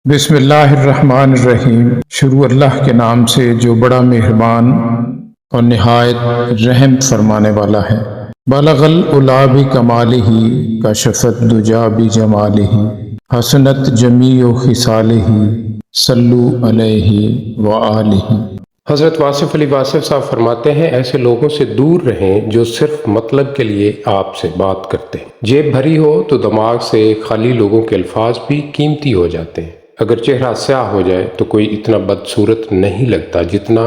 بسم اللہ الرحمن الرحیم۔ شروع اللہ کے نام سے جو بڑا مہربان اور نہایت رحم فرمانے والا ہے۔ بلغ العلا بکمالہ کشف الدجی بجمالہ حسنت جمیع خصالہ صلو علیہ وآلہ۔ حضرت واصف علی واصف صاحب فرماتے ہیں، ایسے لوگوں سے دور رہیں جو صرف مطلب کے لیے آپ سے بات کرتے ہیں۔ جیب بھری ہو تو دماغ سے خالی لوگوں کے الفاظ بھی قیمتی ہو جاتے ہیں۔ اگر چہرہ سیاہ ہو جائے تو کوئی اتنا بدصورت نہیں لگتا جتنا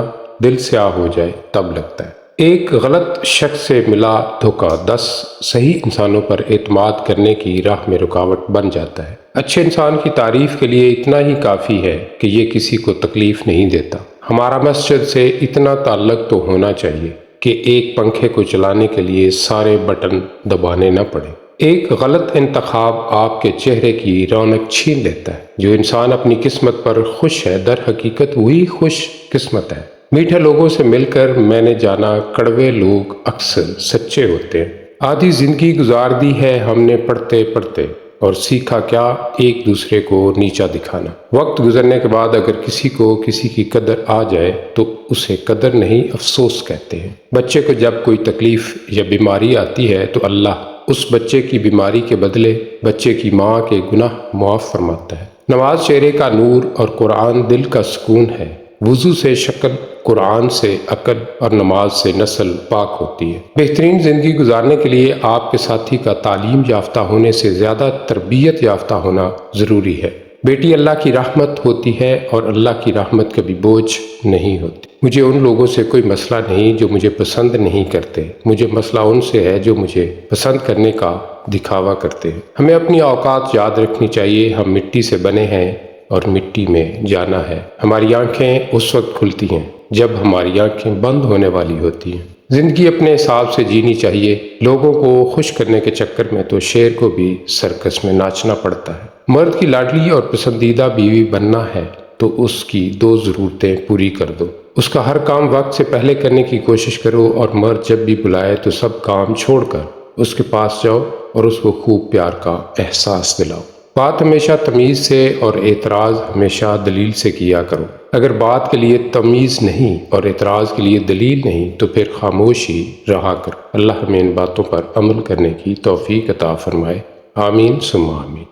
دل سیاہ ہو جائے تب لگتا ہے۔ ایک غلط شخص سے ملا دھوکہ 10 صحیح انسانوں پر اعتماد کرنے کی راہ میں رکاوٹ بن جاتا ہے۔ اچھے انسان کی تعریف کے لیے اتنا ہی کافی ہے کہ یہ کسی کو تکلیف نہیں دیتا۔ ہمارا مسجد سے اتنا تعلق تو ہونا چاہیے کہ ایک پنکھے کو چلانے کے لیے سارے بٹن دبانے نہ پڑیں۔ ایک غلط انتخاب آپ کے چہرے کی رونق چھین لیتا ہے۔ جو انسان اپنی قسمت پر خوش ہے در حقیقت وہی خوش قسمت ہے۔ میٹھے لوگوں سے مل کر میں نے جانا کڑوے لوگ اکثر سچے ہوتے ہیں۔ آدھی زندگی گزار دی ہے ہم نے پڑھتے پڑھتے، اور سیکھا کیا ایک دوسرے کو نیچا دکھانا۔ وقت گزرنے کے بعد اگر کسی کو کسی کی قدر آ جائے تو اسے قدر نہیں افسوس کہتے ہیں۔ بچے کو جب کوئی تکلیف یا بیماری آتی ہے تو اللہ اس بچے کی بیماری کے بدلے بچے کی ماں کے گناہ معاف فرماتا ہے۔ نماز چہرے کا نور اور قرآن دل کا سکون ہے۔ وضو سے شکل، قرآن سے عقل اور نماز سے نسل پاک ہوتی ہے۔ بہترین زندگی گزارنے کے لیے آپ کے ساتھی کا تعلیم یافتہ ہونے سے زیادہ تربیت یافتہ ہونا ضروری ہے۔ بیٹی اللہ کی رحمت ہوتی ہے اور اللہ کی رحمت کبھی بوجھ نہیں ہوتی۔ مجھے ان لوگوں سے کوئی مسئلہ نہیں جو مجھے پسند نہیں کرتے، مجھے مسئلہ ان سے ہے جو مجھے پسند کرنے کا دکھاوا کرتے ہیں۔ ہمیں اپنی اوقات یاد رکھنی چاہیے۔ ہم مٹی سے بنے ہیں اور مٹی میں جانا ہے۔ ہماری آنکھیں اس وقت کھلتی ہیں جب ہماری آنکھیں بند ہونے والی ہوتی ہیں۔ زندگی اپنے حساب سے جینی چاہیے۔ لوگوں کو خوش کرنے کے چکر میں تو شیر کو بھی سرکس میں ناچنا پڑتا ہے۔ مرد کی لاڈلی اور پسندیدہ بیوی بننا ہے تو اس کی 2 ضرورتیں پوری کر دو۔ اس کا ہر کام وقت سے پہلے کرنے کی کوشش کرو، اور مرد جب بھی بلائے تو سب کام چھوڑ کر اس کے پاس جاؤ اور اس کو خوب پیار کا احساس دلاؤ۔ بات ہمیشہ تمیز سے اور اعتراض ہمیشہ دلیل سے کیا کرو۔ اگر بات کے لیے تمیز نہیں اور اعتراض کے لیے دلیل نہیں تو پھر خاموشی رہا کرو۔ اللہ ہمیں ان باتوں پر عمل کرنے کی توفیق عطا فرمائے۔ آمین ثم آمین۔